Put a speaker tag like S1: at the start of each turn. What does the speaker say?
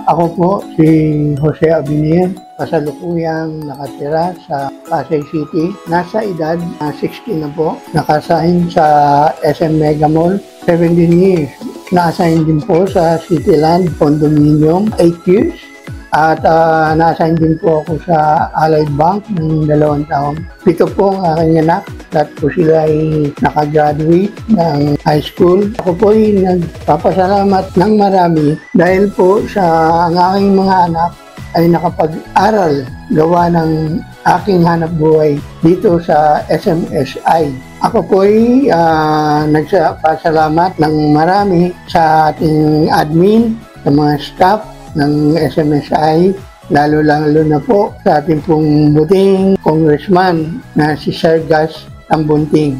S1: Ako po si Jose Abinir, kasalukuyang nakatira sa Pasay City. Nasa edad 60 na po. Nakasign sa SM Mega Mall 17 years. Na-assign din po sa Cityland Condominium 8 years. At na-assign din po ako sa Allied Bank ng 2 taon. Ito po ang aking anak. At po sila ay nakagraduate ng high school. Ako po ay nagpapasalamat ng marami dahil po sa ang aking mga anak ay nakapag-aral gawa ng aking hanap buhay dito sa SMSI. Ako po ay nagpapasalamat ng marami sa ating admin, sa mga staff ng SMSI, lalo na po sa ating pong buting congressman na si Sir Gas Tambunting.